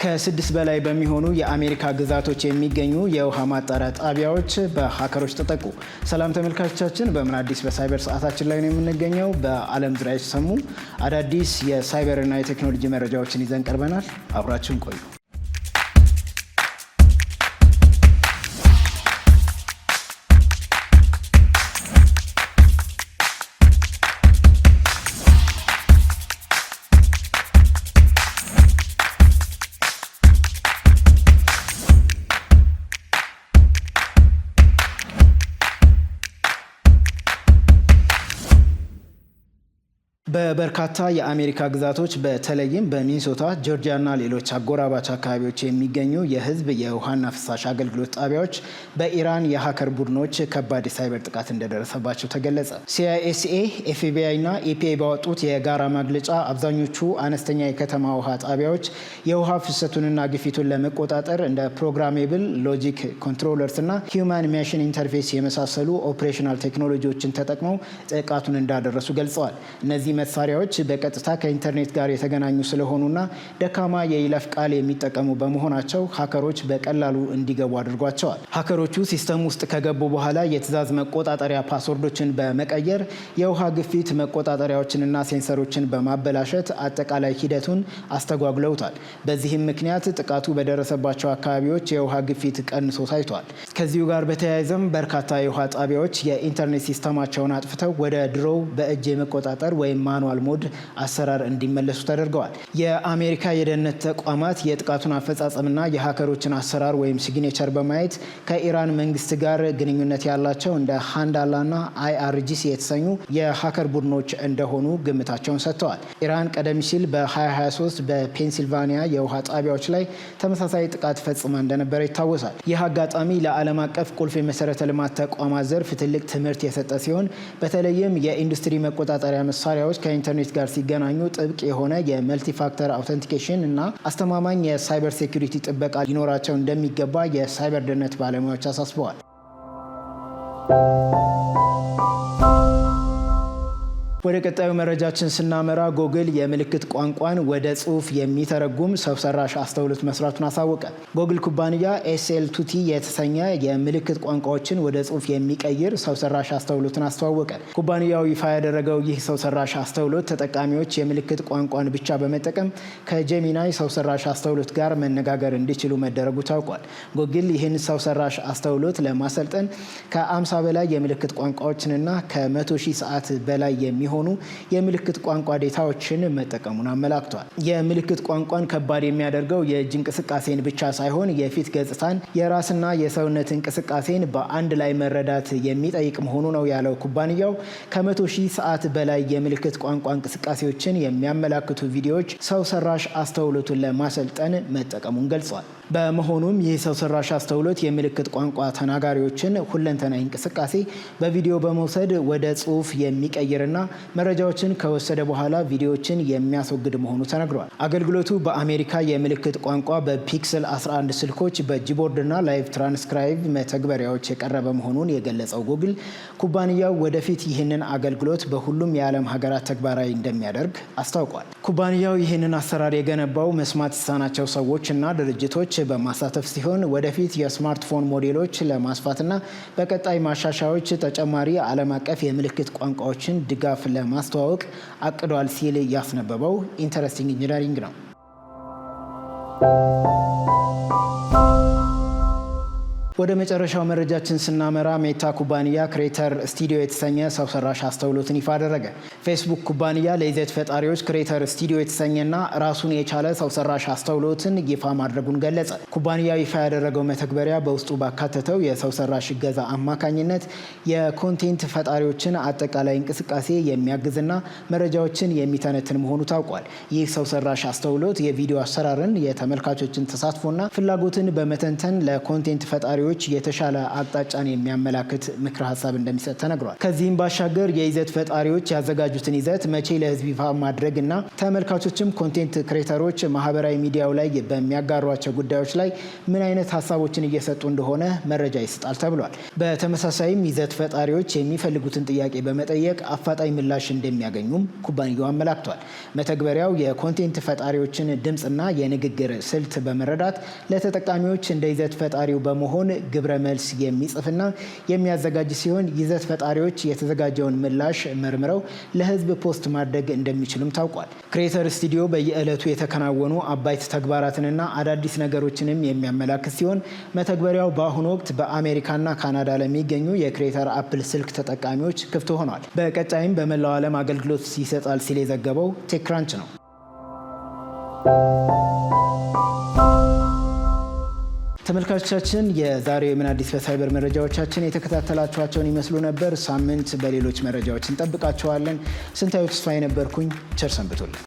ከ6 በላይ በሚሆኑ የአሜሪካ ግዛቶች የሚገኙ የውሃ ማጣሪያ ጣቢያዎች በሀከሮች ተጠቁ። ሰላም ተመልካቾቻችን፣ በምን አዲስ በሳይበር ሰዓታችን ላይ ነው የምንገኘው። በዓለም ዙሪያ የተሰሙ አዳዲስ የሳይበርና የቴክኖሎጂ መረጃዎችን ይዘን ቀርበናል። አብራችሁን ቆዩ። በበርካታ የአሜሪካ ግዛቶች በተለይም በሚኒሶታ፣ ጆርጂያ እና ሌሎች አጎራባች አካባቢዎች የሚገኙ የህዝብ የውሃና ፍሳሽ አገልግሎት ጣቢያዎች በኢራን የሀከር ቡድኖች ከባድ የሳይበር ጥቃት እንደደረሰባቸው ተገለጸ። ሲአይኤስኤ፣ ኤፍቢአይ እና ኢፒኤ ባወጡት የጋራ መግለጫ አብዛኞቹ አነስተኛ የከተማ ውሃ ጣቢያዎች የውሃ ፍሰቱንና ግፊቱን ለመቆጣጠር እንደ ፕሮግራሜብል ሎጂክ ኮንትሮለርስ እና ሂውማን ማሽን ኢንተርፌስ የመሳሰሉ ኦፕሬሽናል ቴክኖሎጂዎችን ተጠቅመው ጥቃቱን እንዳደረሱ ገልጸዋል። እነዚህ መሳሪያዎች በቀጥታ ከኢንተርኔት ጋር የተገናኙ ስለሆኑና ደካማ የይለፍ ቃል የሚጠቀሙ በመሆናቸው ሀከሮች በቀላሉ እንዲገቡ አድርጓቸዋል። ሀከሮቹ ሲስተም ውስጥ ከገቡ በኋላ የትዕዛዝ መቆጣጠሪያ ፓስወርዶችን በመቀየር የውሃ ግፊት መቆጣጠሪያዎችንና ሴንሰሮችን በማበላሸት አጠቃላይ ሂደቱን አስተጓጉለውታል። በዚህም ምክንያት ጥቃቱ በደረሰባቸው አካባቢዎች የውሃ ግፊት ቀንሶ ታይቷል። ከዚሁ ጋር በተያያዘም በርካታ የውሃ ጣቢያዎች የኢንተርኔት ሲስተማቸውን አጥፍተው ወደ ድሮው በእጅ የመቆጣጠር ወይም ማኑዋል ሞድ አሰራር እንዲመለሱ ተደርገዋል። የአሜሪካ የደህንነት ተቋማት የጥቃቱን አፈጻጸምና የሀከሮችን አሰራር ወይም ሲግኔቸር በማየት ከኢራን መንግስት ጋር ግንኙነት ያላቸው እንደ ሃንዳላና አይአርጂሲ የተሰኙ የሀከር ቡድኖች እንደሆኑ ግምታቸውን ሰጥተዋል። ኢራን ቀደም ሲል በ2023 በፔንሲልቫኒያ የውሃ ጣቢያዎች ላይ ተመሳሳይ ጥቃት ፈጽማ እንደነበረ ይታወሳል። ይህ አጋጣሚ ለዓለም አቀፍ ቁልፍ የመሰረተ ልማት ተቋማት ዘርፍ ትልቅ ትምህርት የሰጠ ሲሆን በተለይም የኢንዱስትሪ መቆጣጠሪያ መሳሪያዎች ከኢንተርኔት ጋር ሲገናኙ ጥብቅ የሆነ የመልቲፋክተር አውተንቲኬሽን እና አስተማማኝ የሳይበር ሴኩሪቲ ጥበቃ ሊኖራቸው እንደሚገባ የሳይበር ደህንነት ባለሙያዎች አሳስበዋል። ወደ ቀጣዩ መረጃችን ስናመራ ጎግል የምልክት ቋንቋን ወደ ጽሁፍ የሚተረጉም ሰው ሰራሽ አስተውሎት መስራቱን አሳወቀ። ጎግል ኩባንያ ኤስኤል2ቲ የተሰኘ የምልክት ቋንቋዎችን ወደ ጽሁፍ የሚቀይር ሰው ሰራሽ አስተውሎትን አስተዋወቀ። ኩባንያው ይፋ ያደረገው ይህ ሰው ሰራሽ አስተውሎት ተጠቃሚዎች የምልክት ቋንቋን ብቻ በመጠቀም ከጄሚናይ ሰው ሰራሽ አስተውሎት ጋር መነጋገር እንዲችሉ መደረጉ ታውቋል። ጎግል ይህን ሰው ሰራሽ አስተውሎት ለማሰልጠን ከ50 በላይ የምልክት ቋንቋዎችንና ከ100,000 ሰዓት በላይ የሚሆኑ የምልክት ቋንቋ ዴታዎችን መጠቀሙን አመላክቷል። የምልክት ቋንቋን ከባድ የሚያደርገው የእጅ እንቅስቃሴን ብቻ ሳይሆን የፊት ገጽታን፣ የራስና የሰውነት እንቅስቃሴን በአንድ ላይ መረዳት የሚጠይቅ መሆኑ ነው ያለው ኩባንያው ከ100,000 ሰዓት በላይ የምልክት ቋንቋ እንቅስቃሴዎችን የሚያመላክቱ ቪዲዮዎች ሰው ሰራሽ አስተውሎቱን ለማሰልጠን መጠቀሙን ገልጿል። በመሆኑም ይህ ሰው ሰራሽ አስተውሎት የምልክት ቋንቋ ተናጋሪዎችን ሁለንተናዊ እንቅስቃሴ በቪዲዮ በመውሰድ ወደ ጽሁፍ የሚቀይርና መረጃዎችን ከወሰደ በኋላ ቪዲዮዎችን የሚያስወግድ መሆኑ ተነግሯል። አገልግሎቱ በአሜሪካ የምልክት ቋንቋ በፒክሰል 11 ስልኮች በጂቦርድና ላይቭ ትራንስክራይብ መተግበሪያዎች የቀረበ መሆኑን የገለጸው ጉግል ኩባንያው ወደፊት ይህንን አገልግሎት በሁሉም የዓለም ሀገራት ተግባራዊ እንደሚያደርግ አስታውቋል። ኩባንያው ይህንን አሰራር የገነባው መስማት የተሳናቸው ሰዎችና ድርጅቶች በማሳተፍ ሲሆን ወደፊት የስማርትፎን ሞዴሎች ለማስፋትና በቀጣይ ማሻሻያዎች ተጨማሪ ዓለም አቀፍ የምልክት ቋንቋዎችን ድጋፍ ለማስተዋወቅ አቅዷል ሲል ያስነበበው ኢንተረስቲንግ ኢንጂነሪንግ ነው። ወደ መጨረሻው መረጃችን ስናመራ ሜታ ኩባንያ ክሬተር ስቱዲዮ የተሰኘ ሰው ሰራሽ አስተውሎትን ይፋ አደረገ። ፌስቡክ ኩባንያ ለይዘት ፈጣሪዎች ክሬተር ስቱዲዮ የተሰኘና ራሱን የቻለ ሰው ሰራሽ አስተውሎትን ይፋ ማድረጉን ገለጸ። ኩባንያው ይፋ ያደረገው መተግበሪያ በውስጡ ባካተተው የሰው ሰራሽ እገዛ አማካኝነት የኮንቴንት ፈጣሪዎችን አጠቃላይ እንቅስቃሴ የሚያግዝና መረጃዎችን የሚተነትን መሆኑ ታውቋል። ይህ ሰው ሰራሽ አስተውሎት የቪዲዮ አሰራርን፣ የተመልካቾችን ተሳትፎና ፍላጎትን በመተንተን ለኮንቴንት ፈጣሪዎች ፈጣሪዎች የተሻለ አቅጣጫን የሚያመላክት ምክረ ሀሳብ እንደሚሰጥ ተነግሯል። ከዚህም ባሻገር የይዘት ፈጣሪዎች ያዘጋጁትን ይዘት መቼ ለህዝብ ይፋ ማድረግ እና ተመልካቾችም ኮንቴንት ክሬተሮች ማህበራዊ ሚዲያው ላይ በሚያጋሯቸው ጉዳዮች ላይ ምን አይነት ሀሳቦችን እየሰጡ እንደሆነ መረጃ ይሰጣል ተብሏል። በተመሳሳይም ይዘት ፈጣሪዎች የሚፈልጉትን ጥያቄ በመጠየቅ አፋጣኝ ምላሽ እንደሚያገኙም ኩባንያው አመላክቷል። መተግበሪያው የኮንቴንት ፈጣሪዎችን ድምፅና የንግግር ስልት በመረዳት ለተጠቃሚዎች እንደ ይዘት ፈጣሪው በመሆን ግብረ መልስ የሚጽፍና የሚያዘጋጅ ሲሆን ይዘት ፈጣሪዎች የተዘጋጀውን ምላሽ መርምረው ለህዝብ ፖስት ማድረግ እንደሚችሉም ታውቋል። ክሬተር ስቱዲዮ በየዕለቱ የተከናወኑ አባይት ተግባራትንና አዳዲስ ነገሮችንም የሚያመላክት ሲሆን መተግበሪያው በአሁኑ ወቅት በአሜሪካና ካናዳ ለሚገኙ የክሬተር አፕል ስልክ ተጠቃሚዎች ክፍት ሆኗል። በቀጣይም በመላው ዓለም አገልግሎት ይሰጣል ሲል የዘገበው ቴክክራንች ነው። ተመልካቾቻችን የዛሬው የምን አዲስ በሳይበር መረጃዎቻችን የተከታተላችኋቸውን ይመስሉ ነበር። ሳምንት በሌሎች መረጃዎች እንጠብቃችኋለን። ስንታዩ ተስፋዬ ነበርኩኝ። ቸር ሰንብቱልን።